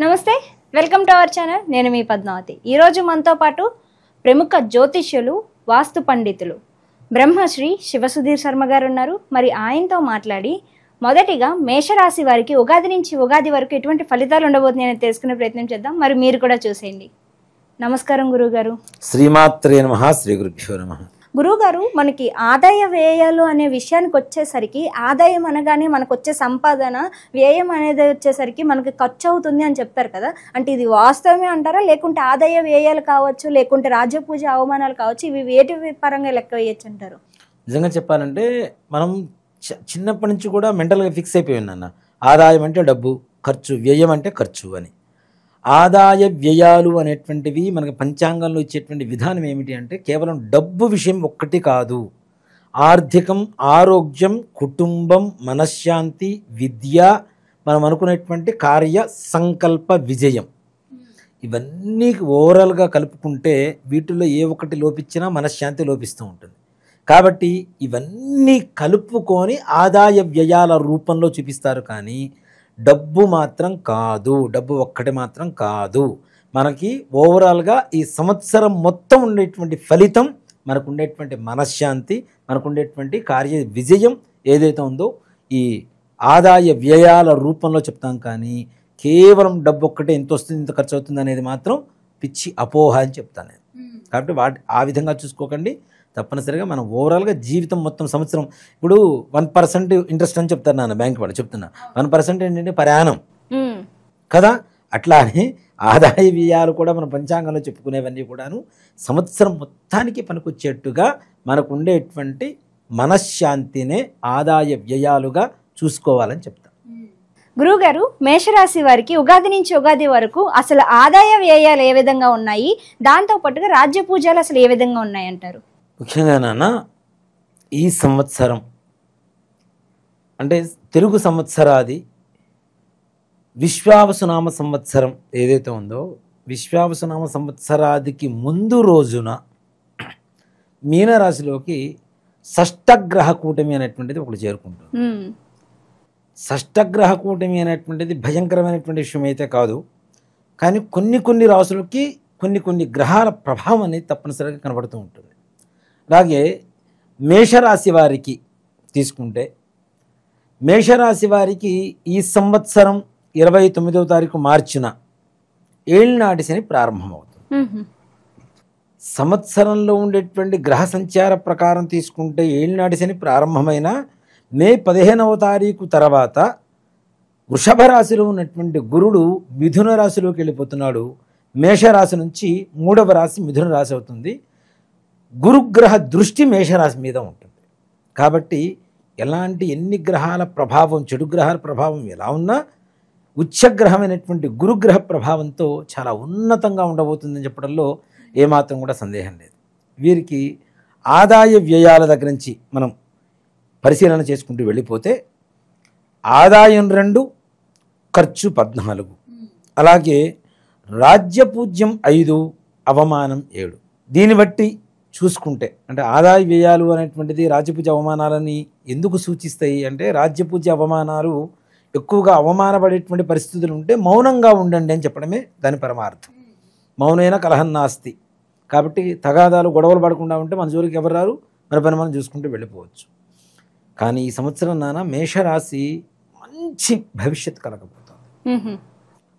నమస్తే, welcome to our channel. నేను మీ పద్మావతి. ఈరోజు మనతో పాటు ప్రముఖ జ్యోతిష్యులు, వాస్తు పండితులు బ్రహ్మశ్రీ శివసుధీర్ శర్మ గారు ఉన్నారు. మరి ఆయనతో మాట్లాడి మొదటిగా మేషరాశి వారికి ఉగాది నుంచి ఉగాది వరకు ఎటువంటి ఫలితాలు ఉండబోతున్నాయని తెలుసుకునే ప్రయత్నం చేద్దాం. మరి మీరు కూడా చూసేయండి. నమస్కారం గురువుగారు. శ్రీమాత్రే నమః. శ్రీ గురుభ్యో నమః. గురువుగారు, మనకి ఆదాయ వ్యయాలు అనే విషయానికి వచ్చేసరికి ఆదాయం అనగానే మనకు వచ్చే సంపాదన, వ్యయం అనేది వచ్చేసరికి మనకి ఖర్చు అవుతుంది అని చెప్తారు కదా. అంటే ఇది వాస్తవమే అంటారా, లేకుంటే ఆదాయ వ్యయాలు కావచ్చు, లేకుంటే రాజ్యపూజ అవమానాలు కావచ్చు, ఇవి వేటి పరంగా లెక్క వేయచ్చు అంటారు? నిజంగా చెప్పాలంటే మనం చిన్నప్పటి నుంచి కూడా మెంటల్గా ఫిక్స్ అయిపోయి ఉన్నాన్న. ఆదాయం అంటే డబ్బు, ఖర్చు, వ్యయం అంటే ఖర్చు అని. ఆదాయ వ్యయాలు అనేటువంటివి మనకి పంచాంగంలో ఇచ్చేటువంటి విధానం ఏమిటి అంటే కేవలం డబ్బు విషయం ఒక్కటి కాదు. ఆర్థికం, ఆరోగ్యం, కుటుంబం, మనశ్శాంతి, విద్య, మనం అనుకునేటువంటి కార్య సంకల్ప విజయం, ఇవన్నీ ఓవరాల్గా కలుపుకుంటే వీటిల్లో ఏ ఒక్కటి లోపించినా మనశ్శాంతి లోపిస్తూ ఉంటుంది. కాబట్టి ఇవన్నీ కలుపుకొని ఆదాయ వ్యయాల రూపంలో చూపిస్తారు. కానీ డబ్బు మాత్రం కాదు, డబ్బు ఒక్కటి మాత్రం కాదు. మనకి ఓవరాల్గా ఈ సంవత్సరం మొత్తం ఉండేటువంటి ఫలితం, మనకు ఉండేటువంటి మనశ్శాంతి, మనకు ఉండేటువంటి కార్య విజయం ఏదైతే ఉందో ఈ ఆదాయ వ్యయాల రూపంలో చెప్తాం. కానీ కేవలం డబ్బు ఒక్కటే ఎంత వస్తుంది, ఇంత ఖర్చు అవుతుంది అనేది మాత్రం పిచ్చి అపోహ అని చెప్తాను నేను. కాబట్టి ఆ విధంగా చూసుకోకండి. తప్పనిసరిగా మనం ఓవరాల్గా జీవితం మొత్తం సంవత్సరం, ఇప్పుడు 1% ఇంట్రెస్ట్ అని చెప్తారు నాన్న, బ్యాంక్ వాళ్ళు చెప్తున్నా. 1% ఏంటంటే ప్రయాణం కదా. అట్లానే ఆదాయ వ్యయాలు కూడా మన పంచాంగంలో చెప్పుకునేవన్నీ కూడాను సంవత్సరం మొత్తానికి పనికొచ్చేట్టుగా మనకు ఉండేటువంటి మనశ్శాంతినే ఆదాయ వ్యయాలుగా చూసుకోవాలని చెప్తాం. గురువుగారు, మేషరాశి వారికి ఉగాది నుంచి ఉగాది వరకు అసలు ఆదాయ వ్యయాలు ఏ విధంగా ఉన్నాయి, దాంతో పాటుగా రాజ్య పూజలు అసలు ఏ విధంగా ఉన్నాయి అంటారు? ముఖ్యంగా నాన్న, ఈ సంవత్సరం అంటే తెలుగు సంవత్సరాది విశ్వావసునామ సంవత్సరం ఏదైతే ఉందో, విశ్వావసునామ సంవత్సరాదికి ముందు రోజున మీనరాశిలోకి షష్టగ్రహ కూటమి అనేటువంటిది ఒకటి చేరుకుంటుంది. షష్టగ్రహ కూటమి అనేటువంటిది భయంకరమైనటువంటి విషయం అయితే కాదు, కానీ కొన్ని రాశులకి కొన్ని గ్రహాల ప్రభావం అనేది తప్పనిసరిగా కనబడుతూ ఉంటుంది. అలాగే మేషరాశి వారికి తీసుకుంటే, మేషరాశి వారికి ఈ సంవత్సరం 29వ తారీఖు మార్చిన ఏళ్ళనాటి శని ప్రారంభమవుతుంది. సంవత్సరంలో ఉండేటువంటి గ్రహ సంచార ప్రకారం తీసుకుంటే ఏళ్ళనాటి శని ప్రారంభమైన మే 15వ తారీఖు తర్వాత వృషభ రాశిలో ఉన్నటువంటి గురుడు మిథున రాశిలోకి వెళ్ళిపోతున్నాడు. మేషరాశి నుంచి 3వ రాశి మిథున రాశి అవుతుంది. గురుగ్రహ దృష్టి మేషరాశి మీద ఉంటుంది. కాబట్టి ఎన్ని గ్రహాల ప్రభావం, చెడు గ్రహాల ప్రభావం ఎలా ఉన్నా ఉచ్చగ్రహమైనటువంటి గురుగ్రహ ప్రభావంతో చాలా ఉన్నతంగా ఉండబోతుందని చెప్పడంలో ఏమాత్రం కూడా సందేహం లేదు. వీరికి ఆదాయ వ్యయాల దగ్గర నుంచి మనం పరిశీలన చేసుకుంటూ వెళ్ళిపోతే ఆదాయం 2, ఖర్చు 14, అలాగే రాజ్యపూజ్యం 5, అవమానం 7. దీన్ని బట్టి చూసుకుంటే అంటే ఆదాయ వ్యయాలు అనేటువంటిది రాజ్యపూజ అవమానాలని ఎందుకు సూచిస్తాయి అంటే, రాజ్యపూజ అవమానాలు ఎక్కువగా అవమానపడేటువంటి పరిస్థితులు ఉంటే మౌనంగా ఉండండి అని చెప్పడమే దాని పరమార్థం. మౌనైన కలహం నాస్తి. కాబట్టి తగాదాలు, గొడవలు పడకుండా ఉంటే మన జోలికి ఎవరు రారు, మన పని మనం చూసుకుంటూ వెళ్ళిపోవచ్చు. కానీ ఈ సంవత్సరం నాన్న మేషరాశి మంచి భవిష్యత్తు కలగబోతుంది.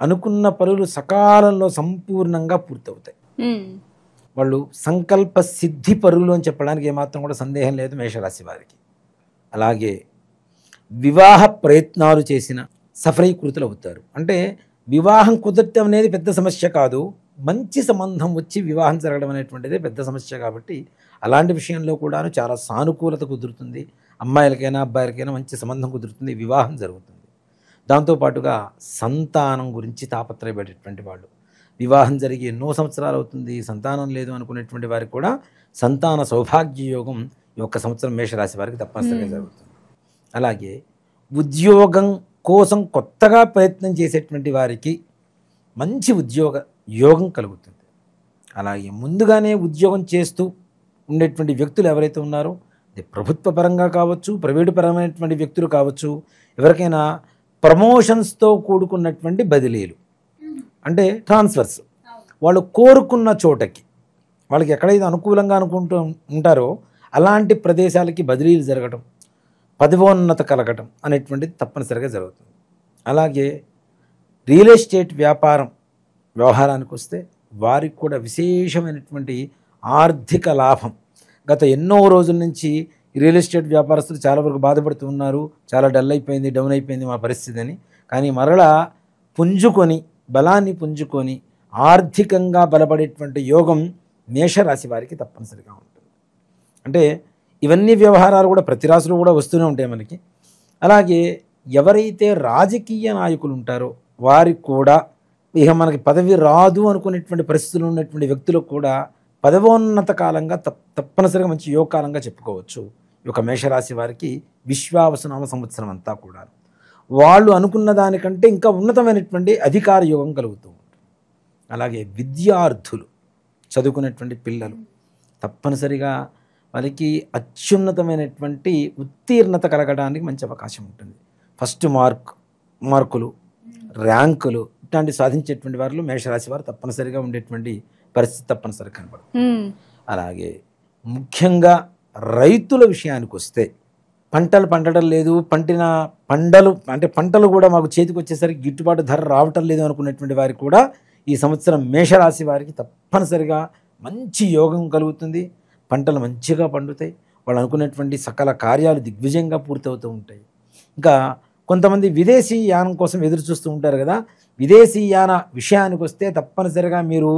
అనుకున్న పనులు సకాలంలో సంపూర్ణంగా పూర్తవుతాయి. వాళ్ళు సంకల్ప సిద్ధి పరులు అని చెప్పడానికి ఏమాత్రం కూడా సందేహం లేదు మేషరాశి వారికి. అలాగే వివాహ ప్రయత్నాలు చేసిన సఫలీకృతులు అవుతారు. అంటే వివాహం కుదరటం అనేది పెద్ద సమస్య కాదు, మంచి సంబంధం వచ్చి వివాహం జరగడం అనేటువంటిదే పెద్ద సమస్య. కాబట్టి అలాంటి విషయంలో కూడా చాలా సానుకూలత కుదురుతుంది. అమ్మాయిలకైనా అబ్బాయిలకైనా మంచి సంబంధం కుదురుతుంది, వివాహం జరుగుతుంది. దాంతోపాటుగా సంతానం గురించి తాపత్రయపడేటువంటి వాళ్ళు, వివాహం జరిగి ఎన్నో సంవత్సరాలు అవుతుంది, సంతానం లేదు అనుకునేటువంటి వారికి కూడా సంతాన సౌభాగ్య యోగం ఈ ఒక్క సంవత్సరం మేషరాశి వారికి తప్పనిసరిగా జరుగుతుంది. అలాగే ఉద్యోగం కోసం కొత్తగా ప్రయత్నం చేసేటువంటి వారికి మంచి ఉద్యోగ యోగం కలుగుతుంది. అలాగే ముందుగానే ఉద్యోగం చేస్తూ ఉండేటువంటి వ్యక్తులు ఎవరైతే ఉన్నారో, ప్రభుత్వ పరంగా కావచ్చు, ప్రైవేటు పరమైనటువంటి వ్యక్తులు కావచ్చు, ఎవరికైనా ప్రమోషన్స్తో కూడుకున్నటువంటి బదిలీలు, అంటే ట్రాన్స్ఫర్స్. వాళ్ళు కోరుకున్న చోటకి, వాళ్ళకి ఎక్కడైతే అనుకూలంగా అనుకుంటూ ఉంటారో అలాంటి ప్రదేశాలకి బదిలీలు జరగటం, పదవోన్నత కలగటం అనేటువంటిది తప్పనిసరిగా జరుగుతుంది. అలాగే రియల్ ఎస్టేట్ వ్యాపారం వ్యవహారానికి వస్తే వారికి కూడా విశేషమైనటువంటి ఆర్థిక లాభం. గత ఎన్నో రోజుల నుంచి రియల్ ఎస్టేట్ వ్యాపారస్తులు చాలా వరకు బాధపడుతూ ఉన్నారు, చాలా డల్ అయిపోయింది, డౌన్ అయిపోయింది మా పరిస్థితి అని. కానీ మరలా పుంజుకొని, బలాన్ని పుంజుకొని ఆర్థికంగా బలపడేటువంటి యోగం మేషరాశి వారికి తప్పనిసరిగా ఉంటుంది. అంటే ఇవన్నీ వ్యవహారాలు కూడా ప్రతి రాశిలో కూడా వస్తూనే ఉంటాయి మనకి. అలాగే ఎవరైతే రాజకీయ నాయకులు ఉంటారో వారికి కూడా ఇక మనకి పదవి రాదు అనుకునేటువంటి పరిస్థితులు ఉన్నటువంటి వ్యక్తులకు కూడా పదవోన్నత కాలంగా తప్పనిసరిగా మంచి యోగకాలంగా చెప్పుకోవచ్చు. ఈ యొక్క మేషరాశి వారికి విశ్వావసునామ సంవత్సరం అంతా కూడా వాళ్ళు అనుకున్న దానికంటే ఇంకా ఉన్నతమైనటువంటి అధికార యోగం కలుగుతూ ఉంటుంది. అలాగే విద్యార్థులు, చదువుకునేటువంటి పిల్లలు తప్పనిసరిగా వాళ్ళకి అత్యున్నతమైనటువంటి ఉత్తీర్ణత కలగడానికి మంచి అవకాశం ఉంటుంది. ఫస్ట్ మార్కులు, ర్యాంకులు ఇట్లాంటివి సాధించేటువంటి వారిలో మేషరాశి వారు తప్పనిసరిగా ఉండేటువంటి పరిస్థితి తప్పనిసరిగా కనబడుతుంది. అలాగే ముఖ్యంగా రైతుల విషయానికి వస్తే పంటలు పండడం లేదు, పంటలు కూడా మాకు చేతికి వచ్చేసరికి గిట్టుబాటు ధర రావటం లేదు అనుకునేటువంటి వారికి కూడా ఈ సంవత్సరం మేషరాశి వారికి తప్పనిసరిగా మంచి యోగం కలుగుతుంది. పంటలు మంచిగా పండుతాయి, వాళ్ళు అనుకున్నటువంటి సకల కార్యాలు దిగ్విజయంగా పూర్తవుతూ ఉంటాయి. ఇంకా కొంతమంది విదేశీ యానం కోసం ఎదురు చూస్తూ ఉంటారు కదా, విదేశీ యాన విషయానికి వస్తే తప్పనిసరిగా మీరు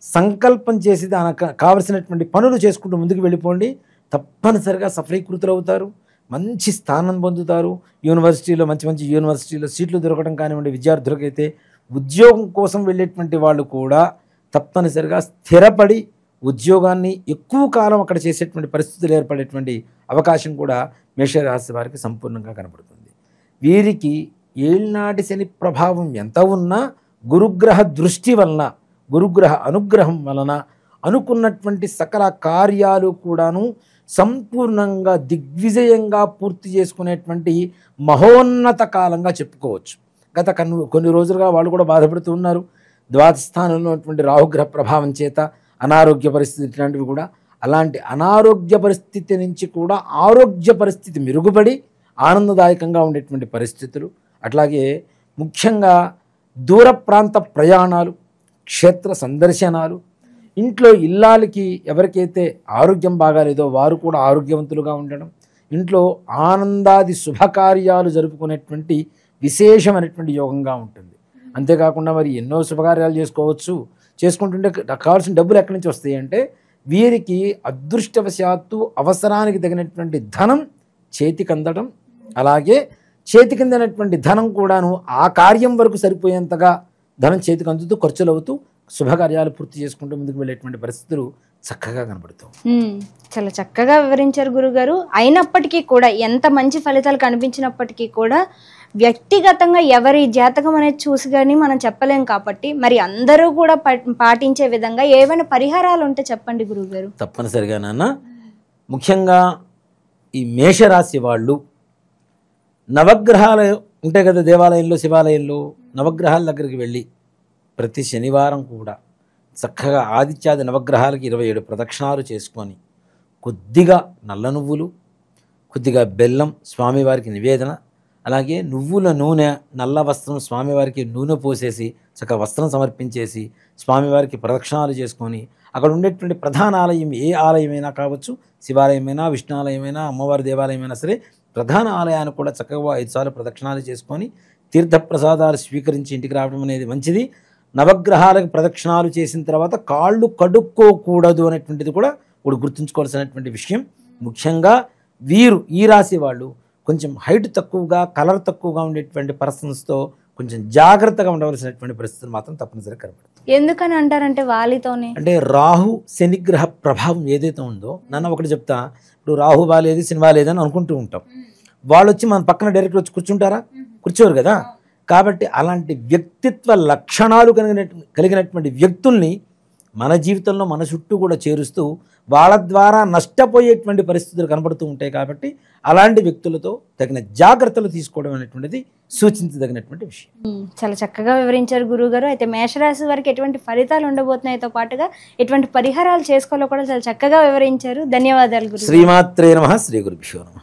సంకల్పం చేసి దానికి కావలసినటువంటి పనులు చేసుకుంటూ ముందుకు వెళ్ళిపోండి. తప్పనిసరిగా సఫలీకృతులు అవుతారు, మంచి స్థానం పొందుతారు. యూనివర్సిటీలో మంచి యూనివర్సిటీలో సీట్లు దొరకడం కానివ్వండి, విద్యార్థులకైతే ఉద్యోగం కోసం వెళ్ళేటువంటి వాళ్ళు కూడా తప్పనిసరిగా స్థిరపడి ఉద్యోగాన్ని ఎక్కువ కాలం అక్కడ చేసేటువంటి పరిస్థితులు ఏర్పడేటువంటి అవకాశం కూడా మేషరాశి వారికి సంపూర్ణంగా కనబడుతుంది. వీరికి ఏళ్నాటి శని ప్రభావం ఎంత ఉన్నా గురుగ్రహ దృష్టి వలన, గురుగ్రహ అనుగ్రహం వలన అనుకున్నటువంటి సకల కార్యాలు కూడాను సంపూర్ణంగా దిగ్విజయంగా పూర్తి చేసుకునేటువంటి మహోన్నత కాలంగా చెప్పుకోవచ్చు. గత కొన్ని రోజులుగా వాళ్ళు కూడా బాధపడుతూ ఉన్నారు. ద్వాదశ స్థానంలో ఉన్నటువంటి రాహుగ్రహ ప్రభావం చేత అనారోగ్య పరిస్థితి ఇట్లాంటివి కూడా, అలాంటి అనారోగ్య పరిస్థితి నుంచి కూడా ఆరోగ్య పరిస్థితి మెరుగుపడి ఆనందదాయకంగా ఉండేటువంటి పరిస్థితులు. అట్లాగే ముఖ్యంగా దూర ప్రాంత ప్రయాణాలు, క్షేత్ర సందర్శనాలు, ఇంట్లో ఇల్లాలకి ఎవరికైతే ఆరోగ్యం బాగాలేదో వారు కూడా ఆరోగ్యవంతులుగా ఉండడం, ఇంట్లో ఆనందాది శుభకార్యాలు జరుపుకునేటువంటి విశేషమైనటువంటి యోగంగా ఉంటుంది. అంతేకాకుండా మరి ఎన్నో శుభకార్యాలు చేసుకుంటుంటే కావాల్సిన డబ్బులు ఎక్కడి నుంచి వస్తాయి అంటే వీరికి అదృష్టవశాత్తు అవసరానికి తగినటువంటి ధనం చేతికి అందడం, అలాగే చేతికి అందినటువంటి ధనం కూడాను ఆ కార్యం వరకు సరిపోయేంతగా ధనం చేతికి అందుతూ ఖర్చులు అవుతూ శుభకార్యాలు పూర్తి చేసుకుంటూ ముందుకు వెళ్ళేటువంటి పరిస్థితులు చక్కగా కనబడుతాయి. చాలా చక్కగా వివరించారు గురుగారు. అయినప్పటికీ కూడా ఎంత మంచి ఫలితాలు కనిపించినప్పటికీ కూడా వ్యక్తిగతంగా ఎవరి జాతకం అనేది చూసి కానీ మనం చెప్పలేం కాబట్టి మరి అందరూ కూడా పాటించే విధంగా ఏవైనా పరిహారాలు ఉంటే చెప్పండి గురుగారు. తప్పనిసరిగా నాన్న, ముఖ్యంగా ఈ మేషరాశి వాళ్ళు నవగ్రహాలు ఉంటాయి కదా దేవాలయంలో, శివాలయంలో నవగ్రహాల దగ్గరికి వెళ్ళి ప్రతి శనివారం కూడా చక్కగా ఆదిత్యాది నవగ్రహాలకి 27 ప్రదక్షిణాలు చేసుకొని కొద్దిగా నల్ల నువ్వులు, కొద్దిగా బెల్లం స్వామివారికి నివేదన, అలాగే నువ్వుల నూనె, నల్ల వస్త్రం స్వామివారికి నూనె పోసేసి చక్కగా వస్త్రం సమర్పించేసి స్వామివారికి ప్రదక్షిణాలు చేసుకొని అక్కడ ఉండేటువంటి ప్రధాన ఆలయం ఏ ఆలయమైనా కావచ్చు, శివాలయమైనా, విష్ణు ఆలయమైనా, అమ్మవారి దేవాలయమైనా సరే, ప్రధాన ఆలయాన్ని కూడా చక్కగా 5 సార్లు ప్రదక్షిణాలు చేసుకొని తీర్థప్రసాదాలు స్వీకరించి ఇంటికి రావడం అనేది మంచిది. నవగ్రహాలకు ప్రదక్షిణాలు చేసిన తర్వాత కాళ్ళు కడుక్కోకూడదు అనేటువంటిది కూడా ఇప్పుడు గుర్తుంచుకోవాల్సినటువంటి విషయం. ముఖ్యంగా వీరు ఈ రాశి వాళ్ళు కొంచెం హైట్ తక్కువగా, కలర్ తక్కువగా ఉండేటువంటి పర్సన్స్తో కొంచెం జాగ్రత్తగా ఉండవలసినటువంటి పరిస్థితులు మాత్రం తప్పనిసరిగా కనబడుతుంది. ఎందుకని అంటారంటే వాళ్ళతోనే అంటే రాహు శనిగ్రహ ప్రభావం ఏదైతే ఉందో, నన్ను ఒకటి చెప్తా, ఇప్పుడు రాహు బాలేదు శని బాలేదని అనుకుంటూ ఉంటాం. వాళ్ళు వచ్చి మన పక్కన డైరెక్ట్ వచ్చి కూర్చుంటారా? కూర్చోరు కదా. కాబట్టి అలాంటి వ్యక్తిత్వ లక్షణాలు కలిగినటువంటి వ్యక్తుల్ని మన జీవితంలో మన చుట్టూ కూడా చేరుస్తూ వాళ్ళ ద్వారా నష్టపోయేటువంటి పరిస్థితులు కనబడుతూ ఉంటాయి. కాబట్టి అలాంటి వ్యక్తులతో తగిన జాగ్రత్తలు తీసుకోవడం అనేటువంటిది సూచించదగినటువంటి విషయం. చాలా చక్కగా వివరించారు గురువుగారు. అయితే మేషరాశి వారికి ఎటువంటి ఫలితాలు ఉండబోతున్నాయితో పాటుగా ఎటువంటి పరిహారాలు చేసుకోవాలో కూడా చాలా చక్కగా వివరించారు. ధన్యవాదాలు గురువు. శ్రీమాత్రే నమః. శ్రీ గురుభ్యో నమః.